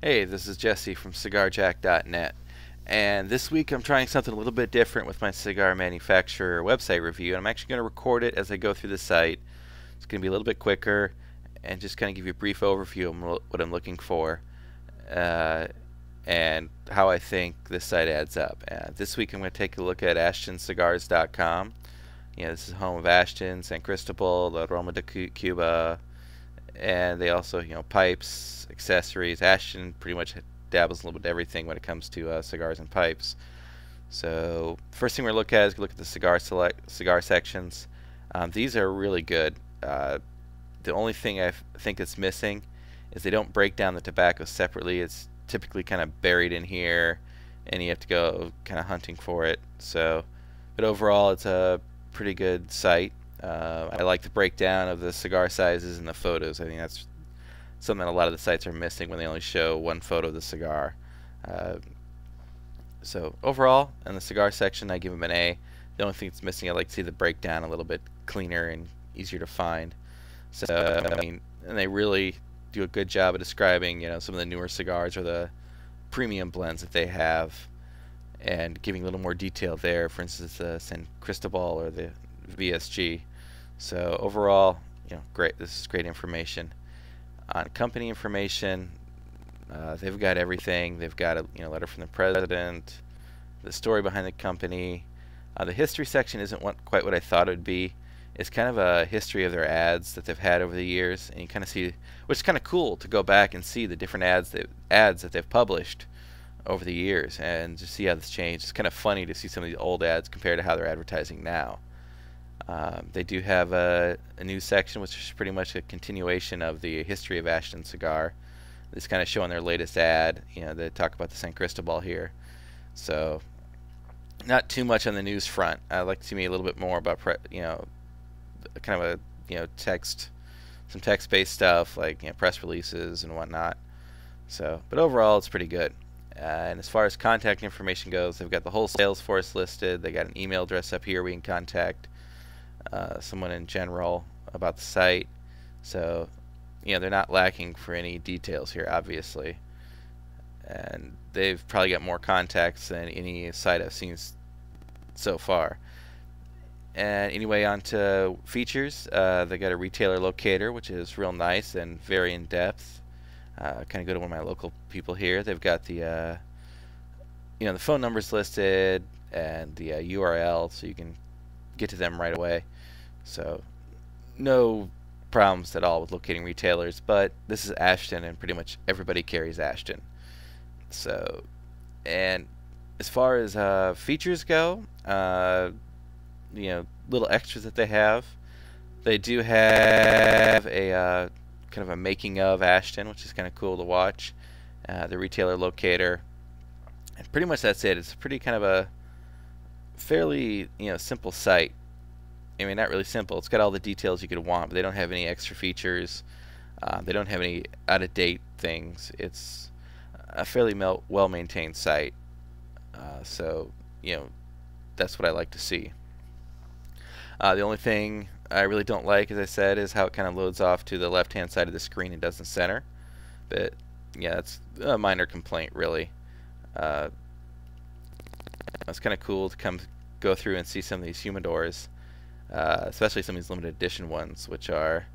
Hey, this is Jesse from cigarjack.net, and this week I'm trying something a little bit different with my cigar manufacturer website review, and I'm actually going to record it as I go through the site. It's going to be a little bit quicker and just kind of give you a brief overview of what I'm looking for uh, and how I think this site adds up. This week I'm going to take a look at AshtonCigars.com. This is home of Ashton, San Cristobal, La Roma de Cuba, and they also, pipes, accessories. Ashton pretty much dabbles a little bit of everything when it comes to cigars and pipes. So first thing we're look at is look at the cigar sections. These are really good. The only thing I think that's missing is they don't break down the tobacco separately. It's typically kind of buried in here, and you have to go kind of hunting for it. But overall, it's a pretty good site. I like the breakdown of the cigar sizes and the photos. I think that's something that a lot of the sites are missing when they only show one photo of the cigar. So overall, in the cigar section, I give them an A. The only thing that's missing, I'd like to see the breakdown a little bit cleaner and easier to find. And they really do a good job of describing, some of the newer cigars or the premium blends that they have, and giving a little more detail there. For instance, the San Cristobal or the VSG. So overall, great. This is great information. On company information, they've got everything. They've got a letter from the president, the story behind the company. The history section isn't quite what I thought it would be. It's kind of a history of their ads that they've had over the years, and you kind of see, which is kind of cool to go back and see the different ads that they've published over the years and just see how this changed. It's kind of funny to see some of these old ads compared to how they're advertising now. They do have a news section, which is pretty much a continuation of the history of Ashton Cigar. It's kind of showing their latest ad. They talk about the San Cristobal here. So, not too much on the news front. I'd like to see me a little bit more about, kind of a, some text-based stuff like press releases and whatnot. So, but overall, it's pretty good. And as far as contact information goes, they've got the whole sales force listed. They got an email address up here we can contact someone in general about the site. So, they're not lacking for any details here, obviously. And they've probably got more contacts than any site I've seen so far. And anyway, on to features. They got a retailer locator, which is real nice and very in depth. Kind of go to one of my local people here. They've got the the phone numbers listed and the URL, so you can get to them right away. So no problems at all with locating retailers. But this is Ashton, and pretty much everybody carries Ashton. So, and as far as features go, little extras that they do have a kind of a making of Ashton, which is kind of cool to watch. The retailer locator, and pretty much that's it. It's pretty kind of a fairly simple site. I mean, not really simple. It's got all the details you could want, but they don't have any extra features. They don't have any out-of-date things. It's a fairly well-maintained site. So that's what I like to see. The only thing I really don't like, as I said, is how it kind of loads off to the left-hand side of the screen and doesn't center. But yeah, that's a minor complaint, really. It's kind of cool to go through and see some of these humidors, especially some of these limited edition ones, which are,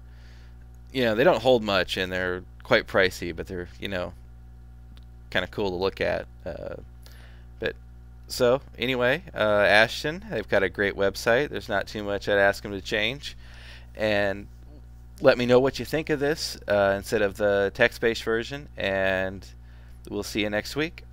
they don't hold much and they're quite pricey, but they're, kind of cool to look at. So anyway, Ashton, they've got a great website. There's not too much I'd ask them to change. And let me know what you think of this instead of the text-based version, and we'll see you next week.